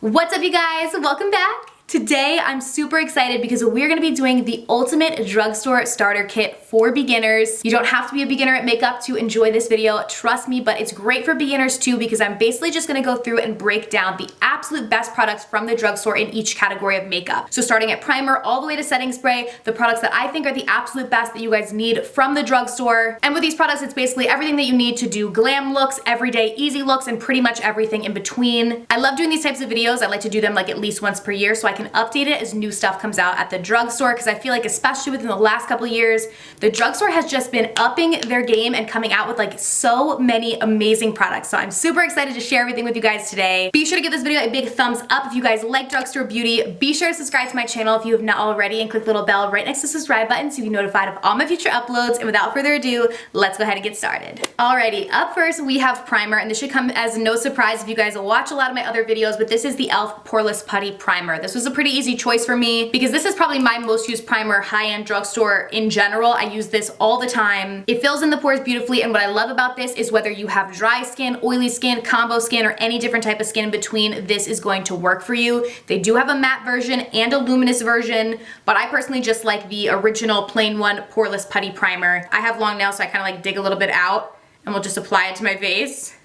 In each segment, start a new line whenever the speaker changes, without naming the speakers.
What's up, you guys? Welcome back. Today, I'm super excited because we're gonna be doing the ultimate drugstore starter kit for beginners. You don't have to be a beginner at makeup to enjoy this video, trust me, but it's great for beginners too because I'm basically just gonna go through and break down the absolute best products from the drugstore in each category of makeup. So starting at primer all the way to setting spray, the products that I think are the absolute best that you guys need from the drugstore. And with these products, it's basically everything that you need to do glam looks, everyday easy looks, and pretty much everything in between. I love doing these types of videos. I like to do them like at least once per year so I can update it as new stuff comes out at the drugstore, because I feel like especially within the last couple of years, the drugstore has just been upping their game and coming out with like so many amazing products. So I'm super excited to share everything with you guys today. Be sure to give this video a big thumbs up if you guys like drugstore beauty. Be sure to subscribe to my channel if you have not already and click the little bell right next to the subscribe button so you can be notified of all my future uploads. And without further ado, let's go ahead and get started. Alrighty, up first we have primer, and this should come as no surprise if you guys watch a lot of my other videos, but this is the e.l.f. Poreless Putty Primer. This was a pretty easy choice for me because this is probably my most used primer high-end drugstore in general. I use this all the time. It fills in the pores beautifully, and what I love about this is whether you have dry skin, oily skin, combo skin, or any different type of skin in between, this is going to work for you. They do have a matte version and a luminous version, but I personally just like the original plain one poreless putty primer. I have long nails, so I kind of like dig a little bit out and we'll just apply it to my face.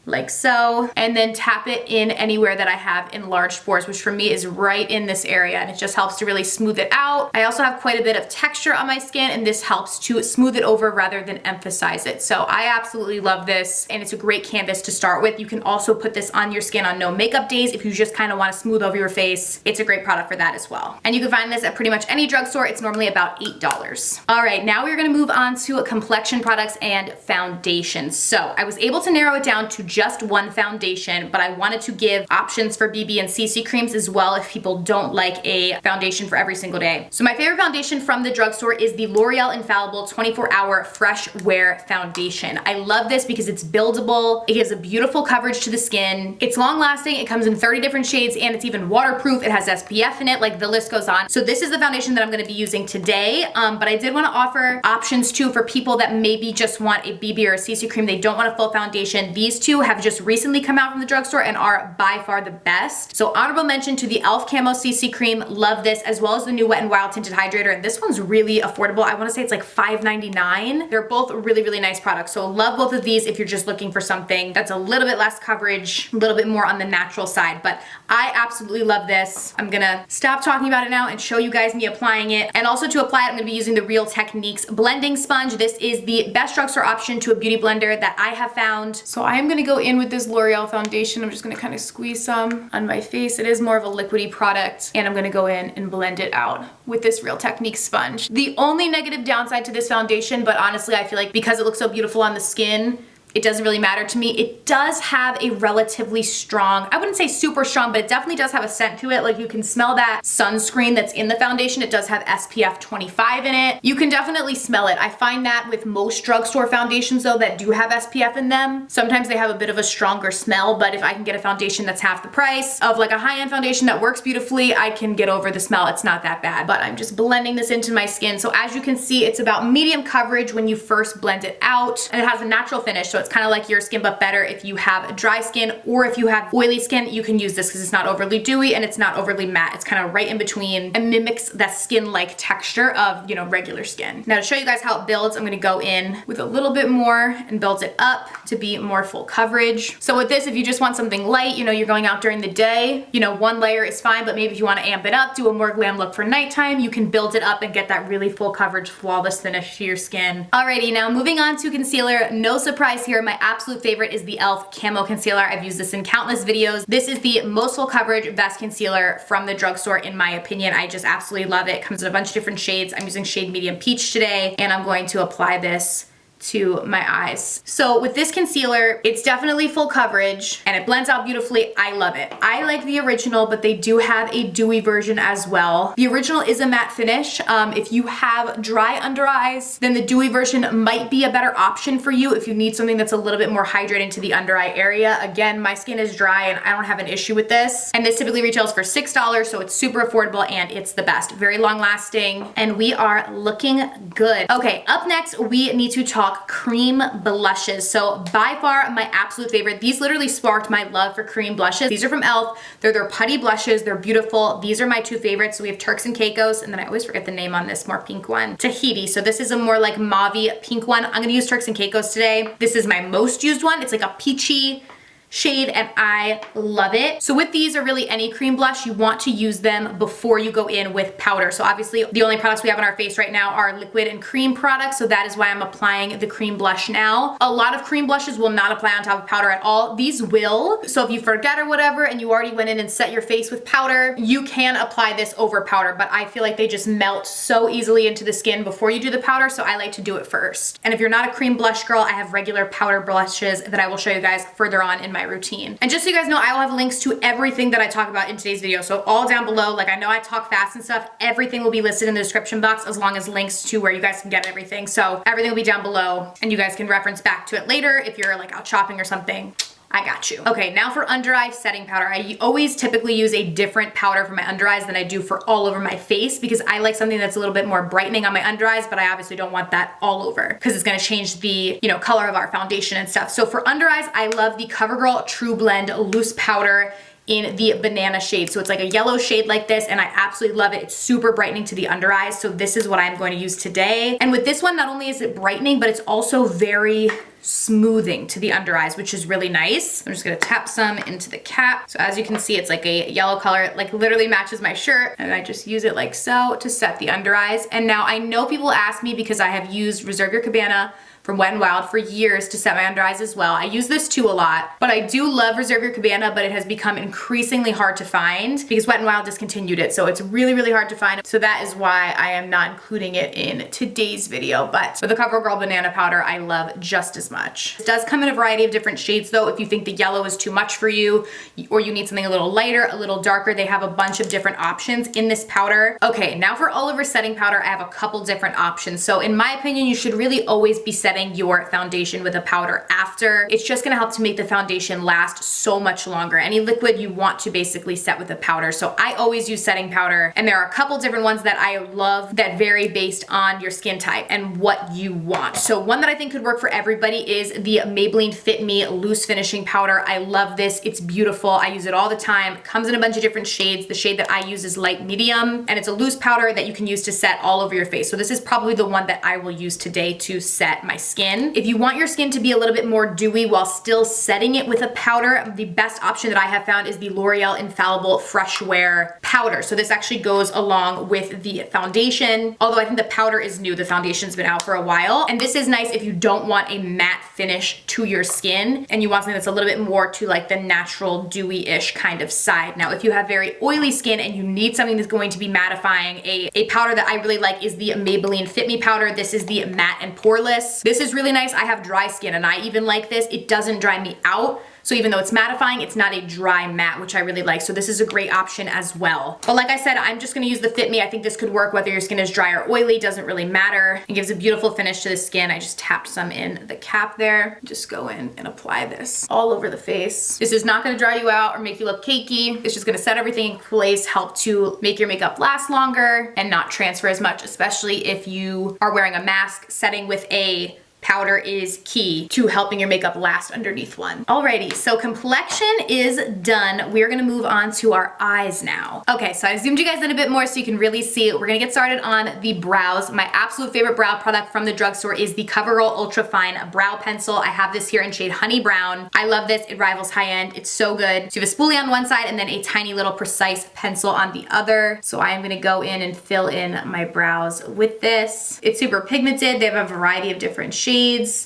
Like so, and then tap it in anywhere that I have enlarged pores, which for me is right in this area, and it just helps to really smooth it out. I also have quite a bit of texture on my skin, and this helps to smooth it over rather than emphasize it. So I absolutely love this, and it's a great canvas to start with. You can also put this on your skin on no makeup days if you just kind of want to smooth over your face. It's a great product for that as well. And you can find this at pretty much any drugstore. It's normally about $8. All right, now we're gonna move on to complexion products and foundations. So I was able to narrow it down to just one foundation, but I wanted to give options for BB and CC creams as well if people don't like a foundation for every single day. So my favorite foundation from the drugstore is the L'Oreal Infallible 24-Hour Fresh Wear Foundation. I love this because it's buildable, it gives a beautiful coverage to the skin, it's long lasting, it comes in 30 different shades, and it's even waterproof, it has SPF in it, like the list goes on. So this is the foundation that I'm gonna be using today, but I did wanna offer options too for people that maybe just want a BB or a CC cream, they don't want a full foundation. These two have just recently come out from the drugstore and are by far the best. So honorable mention to the e.l.f. Camo CC Cream, love this, as well as the new Wet n Wild Tinted Hydrator, and this one's really affordable. I wanna say it's like $5.99. They're both really, really nice products, so love both of these if you're just looking for something that's a little bit less coverage, a little bit more on the natural side, but I absolutely love this. I'm gonna stop talking about it now and show you guys me applying it, and also to apply it, I'm gonna be using the Real Techniques blending sponge. This is the best drugstore option to a beauty blender that I have found. So I am gonna go in with this L'Oreal foundation. I'm just gonna kind of squeeze some on my face. It is more of a liquidy product, and I'm gonna go in and blend it out with this Real Techniques sponge. The only negative downside to this foundation, but honestly I feel like because it looks so beautiful on the skin, it doesn't really matter to me. It does have a relatively strong, I wouldn't say super strong, but it definitely does have a scent to it. Like you can smell that sunscreen that's in the foundation. It does have SPF 25 in it. You can definitely smell it. I find that with most drugstore foundations though that do have SPF in them, sometimes they have a bit of a stronger smell, but if I can get a foundation that's half the price of like a high-end foundation that works beautifully, I can get over the smell. It's not that bad, but I'm just blending this into my skin. So as you can see, it's about medium coverage when you first blend it out, and it has a natural finish. So it's kind of like your skin, but better if you have dry skin or if you have oily skin, you can use this because it's not overly dewy and it's not overly matte. It's kind of right in between and mimics that skin-like texture of, you know, regular skin. Now to show you guys how it builds, I'm gonna go in with a little bit more and build it up to be more full coverage. So with this, if you just want something light, you know, you're going out during the day, you know, one layer is fine, but maybe if you want to amp it up, do a more glam look for nighttime, you can build it up and get that really full coverage, flawless finish to your skin. Alrighty, now moving on to concealer. No surprise here, my absolute favorite is the e.l.f. Camo Concealer. I've used this in countless videos. This is the most full coverage best concealer from the drugstore in my opinion. I just absolutely love it. It comes in a bunch of different shades. I'm using shade medium peach today, and I'm going to apply this to my eyes. So with this concealer, it's definitely full coverage and it blends out beautifully. I love it. I like the original, but they do have a dewy version as well. The original is a matte finish. If you have dry under eyes, then the dewy version might be a better option for you if you need something that's a little bit more hydrating to the under eye area. Again, my skin is dry and I don't have an issue with this. And this typically retails for $6, so it's super affordable and it's the best. Very long lasting, and we are looking good. Okay, up next, we need to talk Chalk Cream Blushes. So by far my absolute favorite. These literally sparked my love for cream blushes. These are from e.l.f. They're their putty blushes. They're beautiful. These are my two favorites. So we have Turks and Caicos, and then I always forget the name on this more pink one. Tahiti. So this is a more like mauve-y pink one. I'm gonna use Turks and Caicos today. This is my most used one. It's like a peachy shade and I love it. So with these, or really any cream blush, you want to use them before you go in with powder. So obviously the only products we have on our face right now are liquid and cream products, so that is why I'm applying the cream blush now. A lot of cream blushes will not apply on top of powder at all. These will. So if you forget or whatever and you already went in and set your face with powder, you can apply this over powder, but I feel like they just melt so easily into the skin before you do the powder, so I like to do it first. And if you're not a cream blush girl, I have regular powder blushes that I will show you guys further on in my routine. And just so you guys know, I will have links to everything that I talk about in today's video. So all down below, like I know I talk fast and stuff, everything will be listed in the description box as long as links to where you guys can get everything. So everything will be down below and you guys can reference back to it later if you're like out shopping or something. I got you. Okay, now for under eye setting powder. I always typically use a different powder for my under eyes than I do for all over my face because I like something that's a little bit more brightening on my under eyes, but I obviously don't want that all over because it's gonna change the, color of our foundation and stuff. So for under eyes, I love the CoverGirl True Blend Loose Powder in the banana shade. So it's like a yellow shade like this, and I absolutely love it. It's super brightening to the under eyes. So this is what I'm going to use today. And with this one, not only is it brightening, but it's also very smoothing to the under eyes, which is really nice. I'm just gonna tap some into the cap. So as you can see, it's like a yellow color. It like literally matches my shirt, and I just use it like so to set the under eyes. And now I know people ask me because I have used Reserve Your Cabana from Wet n Wild for years to set my under eyes as well. I use this too a lot, but I do love Reserve Your Cabana, but it has become increasingly hard to find because Wet n Wild discontinued it. So it's really, really hard to find. So that is why I am not including it in today's video. But with the CoverGirl Banana Powder, I love just as much. It does come in a variety of different shades though. If you think the yellow is too much for you, or you need something a little lighter, a little darker, they have a bunch of different options in this powder. Okay, now for all over setting powder, I have a couple different options. So in my opinion, you should really always be setting your foundation with a powder after. It's just gonna help to make the foundation last so much longer. Any liquid you want to basically set with a powder. So I always use setting powder, and there are a couple different ones that I love that vary based on your skin type and what you want. So one that I think could work for everybody is the Maybelline Fit Me Loose Finishing Powder. I love this. It's beautiful. I use it all the time. It comes in a bunch of different shades. The shade that I use is light medium, and it's a loose powder that you can use to set all over your face. So this is probably the one that I will use today to set my skin. If you want your skin to be a little bit more dewy while still setting it with a powder, the best option that I have found is the L'Oreal Infallible Fresh Wear Powder. So this actually goes along with the foundation. Although I think the powder is new, the foundation's been out for a while. And this is nice if you don't want a matte finish to your skin and you want something that's a little bit more to like the natural dewy-ish kind of side. Now, if you have very oily skin and you need something that's going to be mattifying, a powder that I really like is the Maybelline Fit Me Powder. This is the matte and poreless. This is really nice. I have dry skin and I even like this. It doesn't dry me out. So even though it's mattifying, it's not a dry matte, which I really like. So this is a great option as well. But like I said, I'm just gonna use the Fit Me. I think this could work whether your skin is dry or oily, doesn't really matter. It gives a beautiful finish to the skin. I just tapped some in the cap there. Just go in and apply this all over the face. This is not gonna dry you out or make you look cakey. It's just gonna set everything in place, help to make your makeup last longer and not transfer as much, especially if you are wearing a mask. Setting with a powder is key to helping your makeup last underneath one. Alrighty, so complexion is done. We're gonna move on to our eyes now. Okay, so I zoomed you guys in a bit more so you can really see. We're gonna get started on the brows. My absolute favorite brow product from the drugstore is the CoverGirl Ultra Fine Brow Pencil. I have this here in shade Honey Brown. I love this, it rivals high end. It's so good. So you have a spoolie on one side and then a tiny little precise pencil on the other. So I am gonna go in and fill in my brows with this. It's super pigmented. They have a variety of different shades,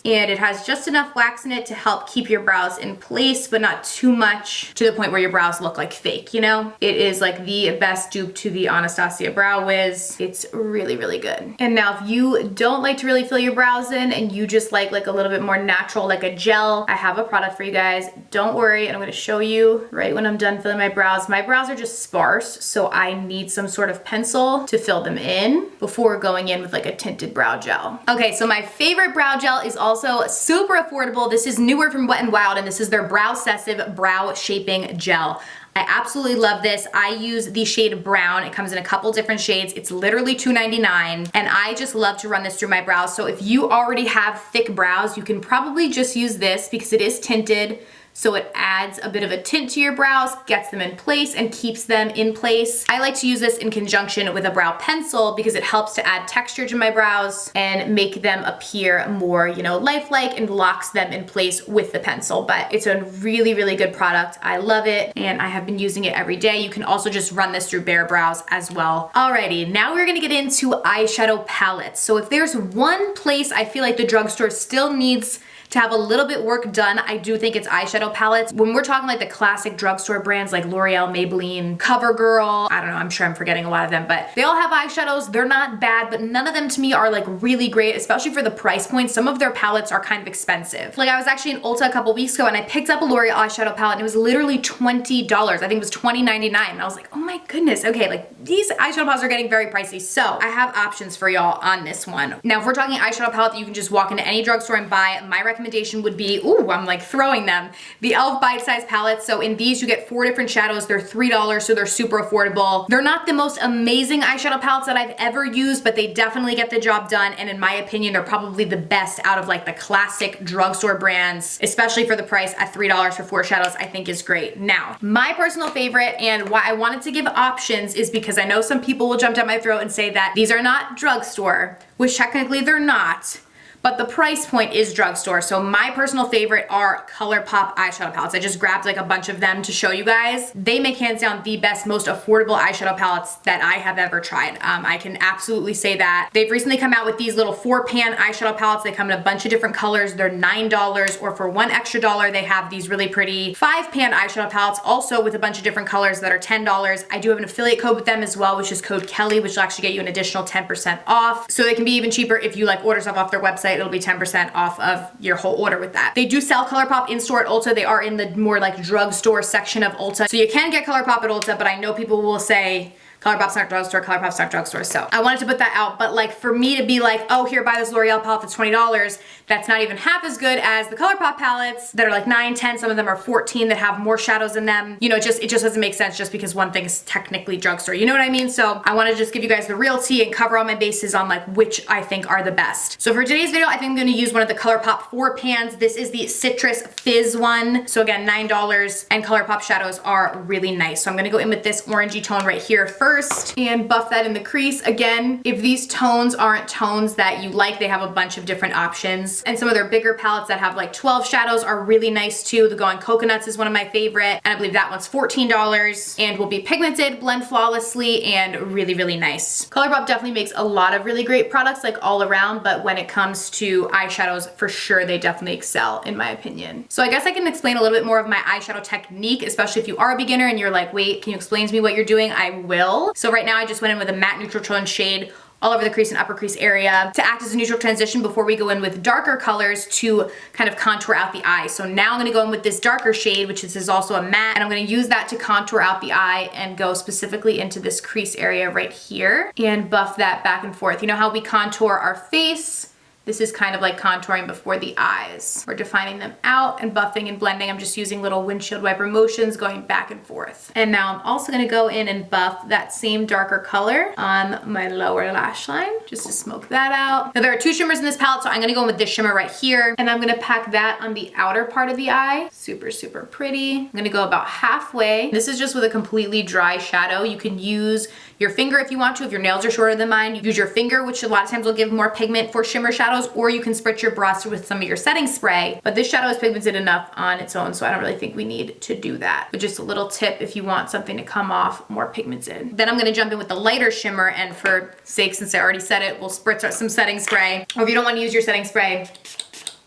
and it has just enough wax in it to help keep your brows in place, but not too much to the point where your brows look like fake, you know? It is like the best dupe to the Anastasia Brow Wiz. It's really, really good. And now if you don't like to really fill your brows in and you just like a little bit more natural, like a gel, I have a product for you guys. Don't worry, and I'm gonna show you right when I'm done filling my brows. My brows are just sparse, so I need some sort of pencil to fill them in before going in with like a tinted brow gel. Okay, so my favorite brow gel is also super affordable. This is newer from Wet n Wild, and this is their Brow Obsessive Brow Shaping Gel. I absolutely love this. I use the shade Brown. It comes in a couple different shades. It's literally $2.99, and I just love to run this through my brows. So if you already have thick brows, you can probably just use this because it is tinted. So it adds a bit of a tint to your brows, gets them in place, and keeps them in place. I like to use this in conjunction with a brow pencil because it helps to add texture to my brows and make them appear more, you know, lifelike, and locks them in place with the pencil. But it's a really, really good product. I love it, and I have been using it every day. You can also just run this through bare brows as well. Alrighty, now we're gonna get into eyeshadow palettes. So if there's one place I feel like the drugstore still needs to have a little bit work done, I do think it's eyeshadow palettes. When we're talking like the classic drugstore brands like L'Oreal, Maybelline, CoverGirl, I don't know, I'm sure I'm forgetting a lot of them, but they all have eyeshadows. They're not bad, but none of them to me are like really great, especially for the price point. Some of their palettes are kind of expensive. Like I was actually in Ulta a couple weeks ago and I picked up a L'Oreal eyeshadow palette and it was literally $20. I think it was $20.99, and I was like, oh my goodness, okay, like these eyeshadow palettes are getting very pricey. So I have options for y'all on this one. Now, if we're talking eyeshadow palette that you can just walk into any drugstore and buy, my recommendation would be, ooh, I'm like throwing them, the e.l.f. bite-sized palettes. So in these you get 4 different shadows. They're $3, so they're super affordable. They're not the most amazing eyeshadow palettes that I've ever used, but they definitely get the job done, and in my opinion they're probably the best out of like the classic drugstore brands, especially for the price at $3 for 4 shadows. I think is great. Now, my personal favorite, and why I wanted to give options, is because I know some people will jump down my throat and say that these are not drugstore, which technically they're not, but the price point is drugstore. So my personal favorite are ColourPop eyeshadow palettes. I just grabbed like a bunch of them to show you guys. They make hands down the best, most affordable eyeshadow palettes that I have ever tried. I can absolutely say that. They've recently come out with these little 4-pan eyeshadow palettes. They come in a bunch of different colors. They're $9, or for $1 extra, they have these really pretty 5-pan eyeshadow palettes, also with a bunch of different colors, that are $10. I do have an affiliate code with them as well, which is code Kelly, which will actually get you an additional 10% off. So they can be even cheaper if you like order stuff off their website. It'll be 10% off of your whole order with that. They do sell ColourPop in store at Ulta. They are in the more like drugstore section of Ulta. So you can get ColourPop at Ulta, but I know people will say ColourPop's not drugstore, ColourPop's not drugstore. So I wanted to put that out, but like for me to be like, oh, here, buy this L'Oreal palette that's $20, that's not even half as good as the ColourPop palettes that are like 9, 10, some of them are 14 that have more shadows in them. You know, it just doesn't make sense just because one thing is technically drugstore. You know what I mean? So I want to just give you guys the real tea and cover all my bases on like which I think are the best. So for today's video, I think I'm going to use one of the ColourPop 4 pans. This is the Citrus Fizz one. So again, $9, and ColourPop shadows are really nice. So I'm going to go in with this orangey tone right here first and buff that in the crease. Again, if these tones aren't tones that you like, they have a bunch of different options. And some of their bigger palettes that have like 12 shadows are really nice too. The Going Coconuts is one of my favorite, and I believe that one's $14 and will be pigmented, blend flawlessly, and really, really nice. ColourPop definitely makes a lot of really great products like all around, but when it comes to eyeshadows, for sure, they definitely excel in my opinion. So I guess I can explain a little bit more of my eyeshadow technique, especially if you are a beginner and you're like, wait, can you explain to me what you're doing? I will. So right now I just went in with a matte neutral tone shade all over the crease and upper crease area to act as a neutral transition before we go in with darker colors to kind of contour out the eye. So now I'm gonna go in with this darker shade, which is also a matte, and I'm gonna use that to contour out the eye and go specifically into this crease area right here and buff that back and forth. You know how we contour our face? This is kind of like contouring before the eyes. We're defining them out and buffing and blending. I'm just using little windshield wiper motions going back and forth. And now I'm also gonna go in and buff that same darker color on my lower lash line, just to smoke that out. Now there are 2 shimmers in this palette, so I'm gonna go in with this shimmer right here, and I'm gonna pack that on the outer part of the eye. Super, super pretty. I'm gonna go about halfway. This is just with a completely dry shadow. You can use your finger if you want to. If your nails are shorter than mine, you use your finger, which a lot of times will give more pigment for shimmer shadows, or you can spritz your brush with some of your setting spray. But this shadow is pigmented enough on its own, so I don't really think we need to do that. But just a little tip if you want something to come off more pigmented. Then I'm gonna jump in with the lighter shimmer, and for sake, since I already said it, we'll spritz some setting spray. Or if you don't want to use your setting spray,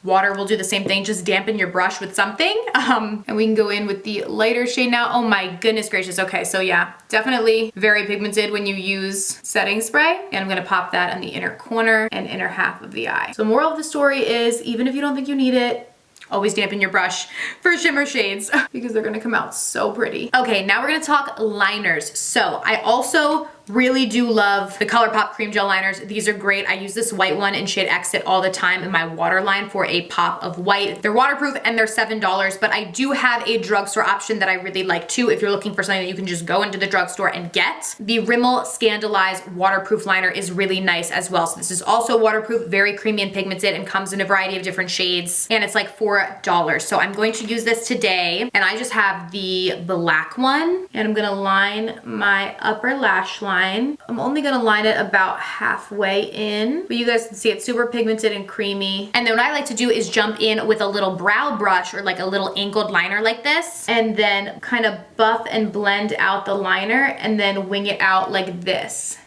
water will do the same thing. Just dampen your brush with something. And we can go in with the lighter shade now. Oh my goodness gracious. Okay, so yeah, definitely very pigmented when you use setting spray. And I'm gonna pop that in the inner corner and inner half of the eye. So moral of the story is, even if you don't think you need it, always dampen your brush for shimmer shades because they're gonna come out so pretty. Okay, now we're gonna talk liners. So I also Really do love the ColourPop cream gel liners. These are great. I use this white one in shade Exit all the time in my waterline for a pop of white. They're waterproof and they're $7, but I do have a drugstore option that I really like too if you're looking for something that you can just go into the drugstore and get. The Rimmel Scandaleyes waterproof liner is really nice as well. So this is also waterproof, very creamy and pigmented, and comes in a variety of different shades, and it's like $4. So I'm going to use this today, and I just have the black one, and I'm gonna line my upper lash line. I'm only gonna line it about halfway in, but you guys can see it's super pigmented and creamy. And then what I like to do is jump in with a little brow brush or like a little angled liner like this, and then kind of buff and blend out the liner and then wing it out like this.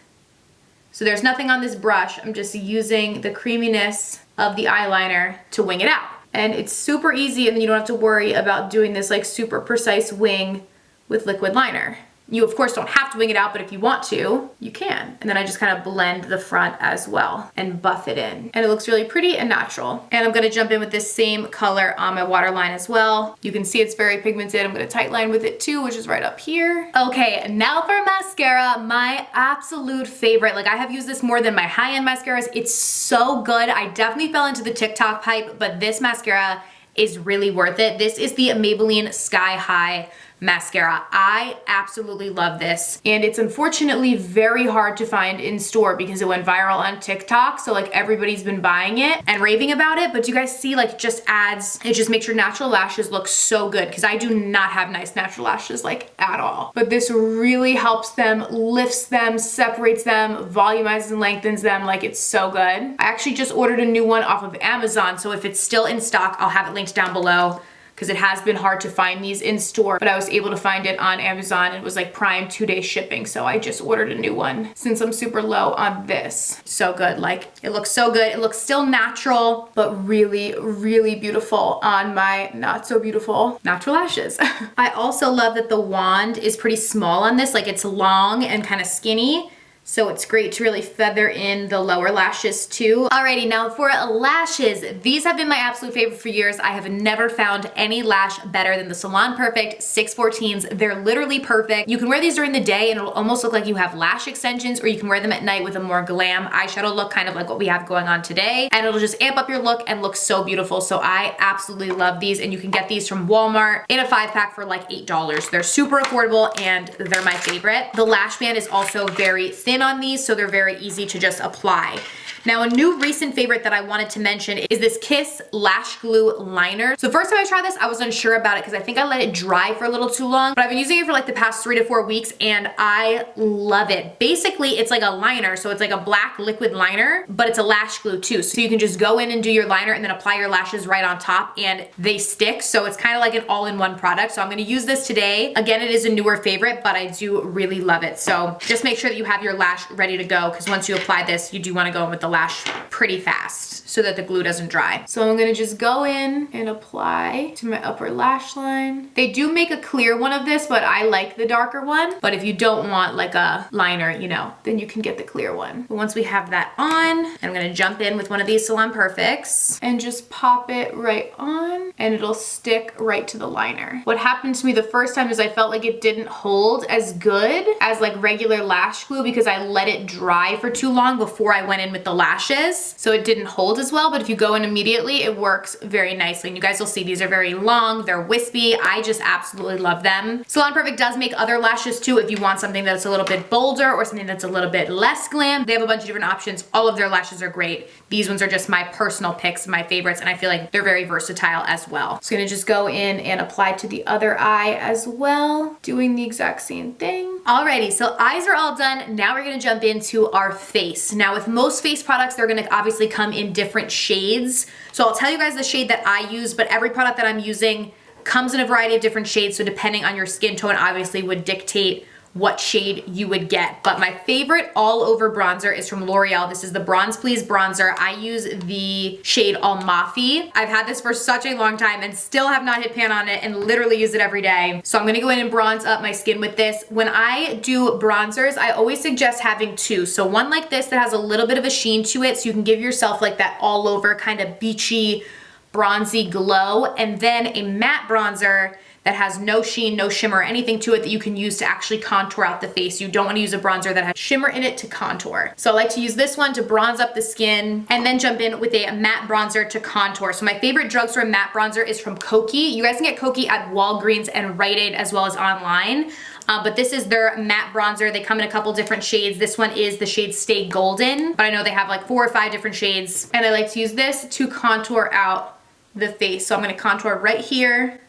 So there's nothing on this brush. I'm just using the creaminess of the eyeliner to wing it out. And it's super easy, and you don't have to worry about doing this like super precise wing with liquid liner. You of course don't have to wing it out, but if you want to, you can. And then I just kind of blend the front as well and buff it in. And it looks really pretty and natural. And I'm gonna jump in with this same color on my waterline as well. You can see it's very pigmented. I'm gonna tight line with it too, which is right up here. Okay, now for mascara, my absolute favorite. Like I have used this more than my high-end mascaras. It's so good. I definitely fell into the TikTok hype, but this mascara is really worth it. This is the Maybelline Sky High mascara. I absolutely love this, and it's unfortunately very hard to find in store because it went viral on TikTok, so like everybody's been buying it and raving about it. But you guys see, like, it just makes your natural lashes look so good, because I do not have nice natural lashes like at all, but this really helps them, lifts them, separates them, volumizes and lengthens them. Like, it's so good. I actually just ordered a new one off of Amazon, so if it's still in stock, I'll have it linked down below, because it has been hard to find these in store, but I was able to find it on Amazon. It was like Prime 2-day shipping, so I just ordered a new one since I'm super low on this. So good. Like, it looks so good. It looks still natural, but really, really beautiful on my not so beautiful natural lashes. I also love that the wand is pretty small on this. Like, it's long and kind of skinny, so it's great to really feather in the lower lashes too. Alrighty, now for lashes. These have been my absolute favorite for years. I have never found any lash better than the Salon Perfect 614s. They're literally perfect. You can wear these during the day and it'll almost look like you have lash extensions, or you can wear them at night with a more glam eyeshadow look, kind of like what we have going on today. And it'll just amp up your look and look so beautiful. So I absolutely love these, and you can get these from Walmart in a 5-pack for like $8. They're super affordable and they're my favorite. The lash band is also very thin on these, so they're very easy to just apply. Now, a new recent favorite that I wanted to mention is this Kiss Lash Glue Liner. So first time I tried this, I was unsure about it because I think I let it dry for a little too long, but I've been using it for like the past 3 to 4 weeks and I love it. Basically, it's like a liner, so it's like a black liquid liner, but it's a lash glue too. So you can just go in and do your liner and then apply your lashes right on top and they stick. So it's kind of like an all-in-one product. So I'm gonna use this today. Again, it is a newer favorite, but I do really love it. So just make sure that you have your lash ready to go, because once you apply this, you do wanna go in with the lash pretty fast so that the glue doesn't dry. So I'm gonna just go in and apply to my upper lash line. They do make a clear one of this, but I like the darker one. But if you don't want like a liner, you know, then you can get the clear one. But once we have that on, I'm gonna jump in with one of these Salon Perfects and just pop it right on, and it'll stick right to the liner. What happened to me the first time is I felt like it didn't hold as good as like regular lash glue because I let it dry for too long before I went in with the lashes. So it didn't hold as well, but if you go in immediately, it works very nicely. And you guys will see these are very long, they're wispy. I just absolutely love them. Salon Perfect does make other lashes too if you want something that's a little bit bolder or something that's a little bit less glam. They have a bunch of different options. All of their lashes are great. These ones are just my personal picks, my favorites, and I feel like they're very versatile as well. So I'm gonna just go in and apply to the other eye as well, doing the exact same thing. Alrighty, so eyes are all done. Now we're gonna jump into our face. Now with most face products, they're gonna obviously come in different shades. So I'll tell you guys the shade that I use, but every product that I'm using comes in a variety of different shades. So depending on your skin tone, obviously would dictate what shade you would get. But my favorite all over bronzer is from L'Oreal. This is the Bronze Please bronzer. I use the shade Almafi. I've had this for such a long time and still have not hit pan on it, and literally use it every day. So I'm gonna go in and bronze up my skin with this. When I do bronzers, I always suggest having two. So one like this that has a little bit of a sheen to it, so you can give yourself like that all over kind of beachy, bronzy glow, and then a matte bronzer that has no sheen, no shimmer, anything to it that you can use to actually contour out the face. You don't want to use a bronzer that has shimmer in it to contour. So I like to use this one to bronze up the skin and then jump in with a matte bronzer to contour. So my favorite drugstore matte bronzer is from Kokie. You guys can get Kokie at Walgreens and Rite Aid as well as online. But this is their matte bronzer. They come in a couple different shades. This one is the shade Stay Golden, but I know they have like 4 or 5 different shades. And I like to use this to contour out the face. So I'm gonna contour right here,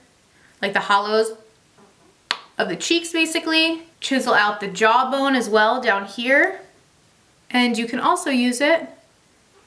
like the hollows of the cheeks basically. Chisel out the jawbone as well down here. And you can also use it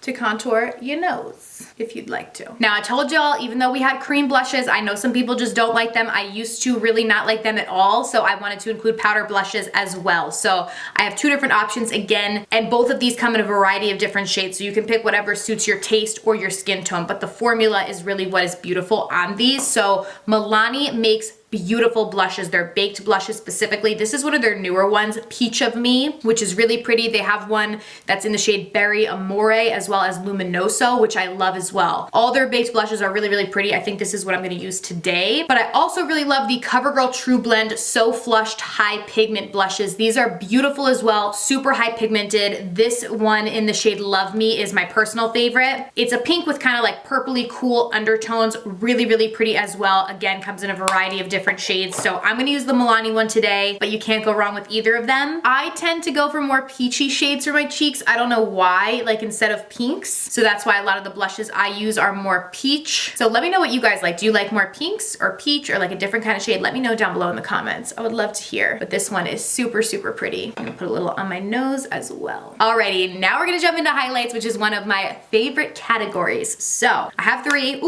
to contour your nose if you'd like to. Now I told y'all, even though we had cream blushes, I know some people just don't like them. I used to really not like them at all, so I wanted to include powder blushes as well. So I have 2 different options again, and both of these come in a variety of different shades, so you can pick whatever suits your taste or your skin tone, but the formula is really what is beautiful on these. So Milani makes beautiful blushes. They're baked blushes specifically. This is one of their newer ones, Peach of Me, which is really pretty. They have one that's in the shade Berry Amore as well as Luminoso, which I love as well. All their baked blushes are really, really pretty. I think this is what I'm gonna use today. But I also really love the CoverGirl True Blend So Flushed High Pigment blushes. These are beautiful as well, super high pigmented. This one in the shade Love Me is my personal favorite. It's a pink with kind of like purpley cool undertones, really, really pretty as well. Again, comes in a variety of different shades. So I'm gonna use the Milani one today, but you can't go wrong with either of them. I tend to go for more peachy shades for my cheeks. I don't know why, like instead of pinks. So that's why a lot of the blushes I use are more peach. So let me know what you guys like. Do you like more pinks or peach or like a different kind of shade? Let me know down below in the comments. I would love to hear. But this one is super, super pretty. I'm gonna put a little on my nose as well. Alrighty, now we're gonna jump into highlights, which is one of my favorite categories. So I have 3.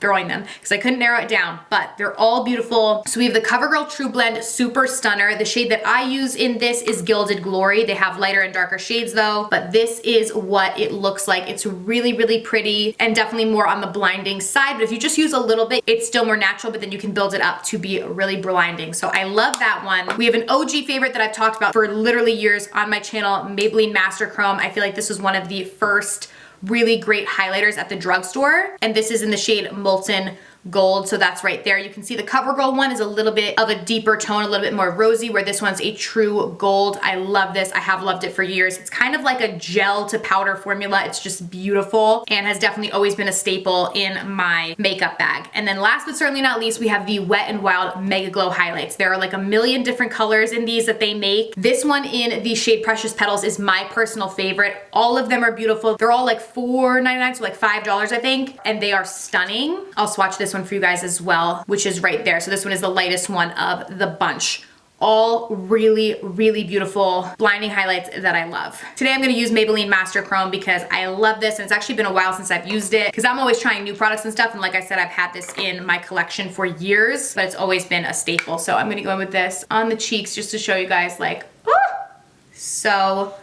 Throwing them because I couldn't narrow it down, but they're all beautiful. So we have the CoverGirl True Blend Super Stunner. The shade that I use in this is Gilded Glory. They have lighter and darker shades though, but this is what it looks like. It's really, really pretty and definitely more on the blinding side, but if you just use a little bit, it's still more natural, but then you can build it up to be really blinding. So I love that one. We have an OG favorite that I've talked about for literally years on my channel, Maybelline Master Chrome. I feel like this was one of the first really great highlighters at the drugstore, and this is in the shade Molten Gold, so that's right there. You can see the CoverGirl one is a little bit of a deeper tone, a little bit more rosy, where this one's a true gold. I love this. I have loved it for years. It's kind of like a gel to powder formula. It's just beautiful and has definitely always been a staple in my makeup bag. And then last but certainly not least, we have the Wet n Wild Mega Glow highlights. There are like a million different colors in these that they make. This one in the shade Precious Petals is my personal favorite. All of them are beautiful. They're all like $4.99, so like $5 I think, and they are stunning. I'll swatch this one for you guys as well, which is right there. So this one is the lightest one of the bunch. All really, really beautiful blinding highlights that I love. Today I'm gonna use Maybelline Master Chrome because I love this, and it's actually been a while since I've used it because I'm always trying new products and stuff, and like I said, I've had this in my collection for years, but it's always been a staple. So I'm gonna go in with this on the cheeks just to show you guys like, so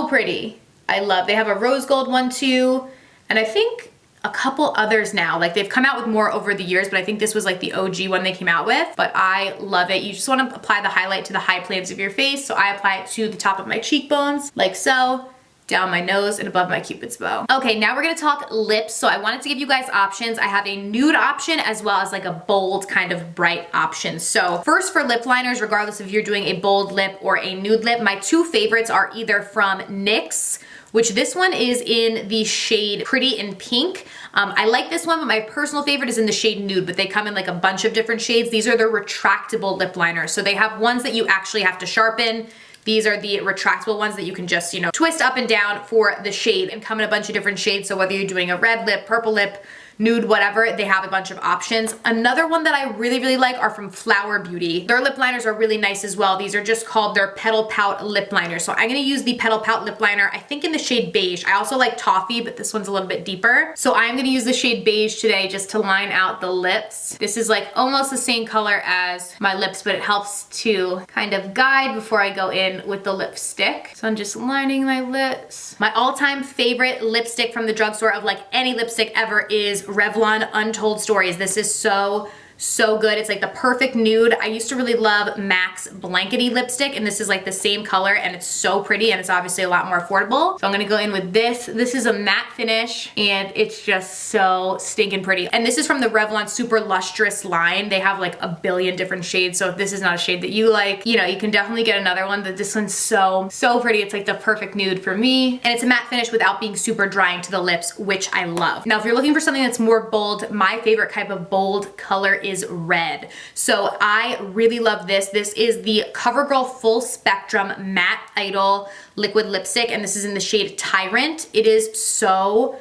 pretty. I love, they have a rose gold one too, and I think a couple others now. Like they've come out with more over the years, but I think this was like the OG one they came out with, but I love it. You just want to apply the highlight to the high planes of your face. So I apply it to the top of my cheekbones, like so, down my nose and above my cupid's bow. Okay, now we're gonna talk lips. So I wanted to give you guys options. I have a nude option as well as like a bold kind of bright option. So first for lip liners, regardless if you're doing a bold lip or a nude lip, my 2 favorites are either from NYX, which this one is in the shade Pretty in Pink. I like this one, but my personal favorite is in the shade Nude, but they come in like a bunch of different shades. These are the retractable lip liners. So they have ones that you actually have to sharpen. These are the retractable ones that you can just, you know, twist up and down for the shade and come in a bunch of different shades. So whether you're doing a red lip, purple lip, nude, whatever, they have a bunch of options. Another one that I really, really like are from Flower Beauty. Their lip liners are really nice as well. These are just called their Petal Pout lip liner. So I'm gonna use the Petal Pout lip liner, I think in the shade Beige. I also like Toffee, but this one's a little bit deeper. So I'm gonna use the shade Beige today just to line out the lips. This is like almost the same color as my lips, but it helps to kind of guide before I go in with the lipstick. So I'm just lining my lips. My all-time favorite lipstick from the drugstore of like any lipstick ever is Revlon Untold Stories. This is so so good. It's like the perfect nude. I used to really love MAC's Blankety lipstick, and this is like the same color, and it's so pretty, and it's obviously a lot more affordable. So I'm gonna go in with this. This is a matte finish, and it's just so stinking pretty. And this is from the Revlon Super Lustrous line. They have like a billion different shades, so if this is not a shade that you like, you know, you can definitely get another one, but this one's so pretty. It's like the perfect nude for me, and it's a matte finish without being super drying to the lips, which I love. Now, if you're looking for something that's more bold, my favorite type of bold color is red. So I really love this. This is the CoverGirl Full Spectrum Matte Idol Liquid Lipstick, and this is in the shade Tyrant. It is so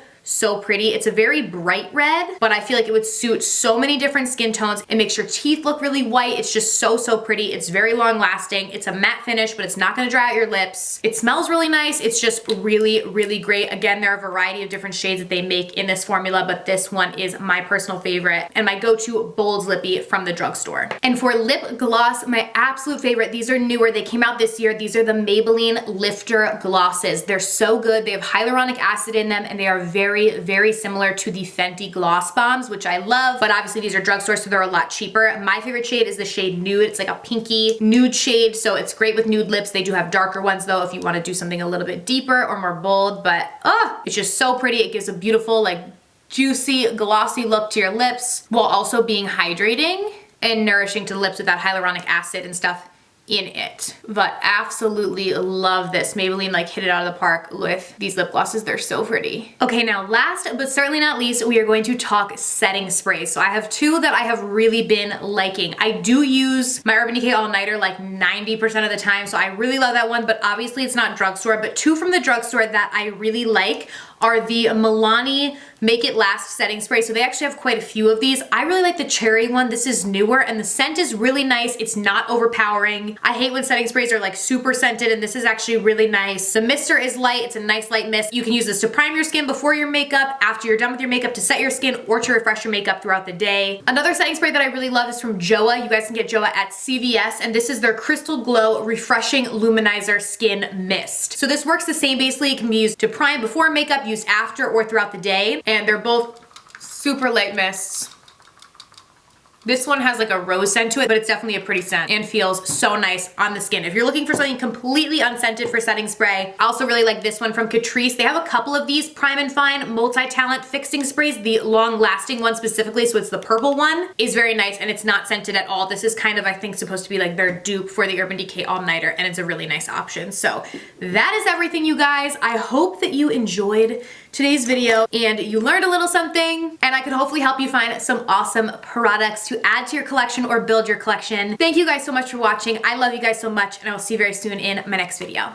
pretty. It's a very bright red, but I feel like it would suit so many different skin tones. It makes your teeth look really white. It's just so pretty. It's very long lasting. It's a matte finish, but it's not gonna dry out your lips. It smells really nice. It's just really great. Again, there are a variety of different shades that they make in this formula, but this one is my personal favorite and my go-to bold lippy from the drugstore. And for lip gloss, my absolute favorite, these are newer. They came out this year. These are the Maybelline Lifter Glosses. They're so good. They have hyaluronic acid in them, and they are very similar to the Fenty Gloss Bombs, which I love, but obviously these are drugstore, so they're a lot cheaper. My favorite shade is the shade Nude. It's like a pinky nude shade, so it's great with nude lips. They do have darker ones though if you want to do something a little bit deeper or more bold, but it's just so pretty. It gives a beautiful, like, juicy, glossy look to your lips while also being hydrating and nourishing to the lips with that hyaluronic acid and stuff in it. But absolutely love this. Maybelline like hit it out of the park with these lip glosses. They're so pretty. Okay, now last but certainly not least, we are going to talk setting sprays. So I have two that I have really been liking. I do use my Urban Decay All Nighter like 90% of the time, so I really love that one, but obviously it's not drugstore. But two from the drugstore that I really like are the Milani Make It Last setting spray. So they actually have quite a few of these. I really like the cherry one. This is newer and the scent is really nice. It's not overpowering. I hate when setting sprays are like super scented, and this is actually really nice. The mister is light. It's a nice light mist. You can use this to prime your skin before your makeup, after you're done with your makeup, to set your skin, or to refresh your makeup throughout the day. Another setting spray that I really love is from Joa. You guys can get Joa at CVS, and this is their Crystal Glow Refreshing Luminizer Skin Mist. So this works the same basically. It can be used to prime before makeup, used after or throughout the day, and they're both super light mists. This one has like a rose scent to it, but it's definitely a pretty scent and feels so nice on the skin. If you're looking for something completely unscented for setting spray, I also really like this one from Catrice. They have a couple of these Prime and Fine multi-talent fixing sprays. The long-lasting one specifically, so it's the purple one, is very nice, and it's not scented at all. This is kind of, I think, supposed to be like their dupe for the Urban Decay All Nighter, and it's a really nice option. So that is everything, you guys. I hope that you enjoyed today's video and you learned a little something, and I could hopefully help you find some awesome products to add to your collection or build your collection. Thank you guys so much for watching. I love you guys so much, and I will see you very soon in my next video.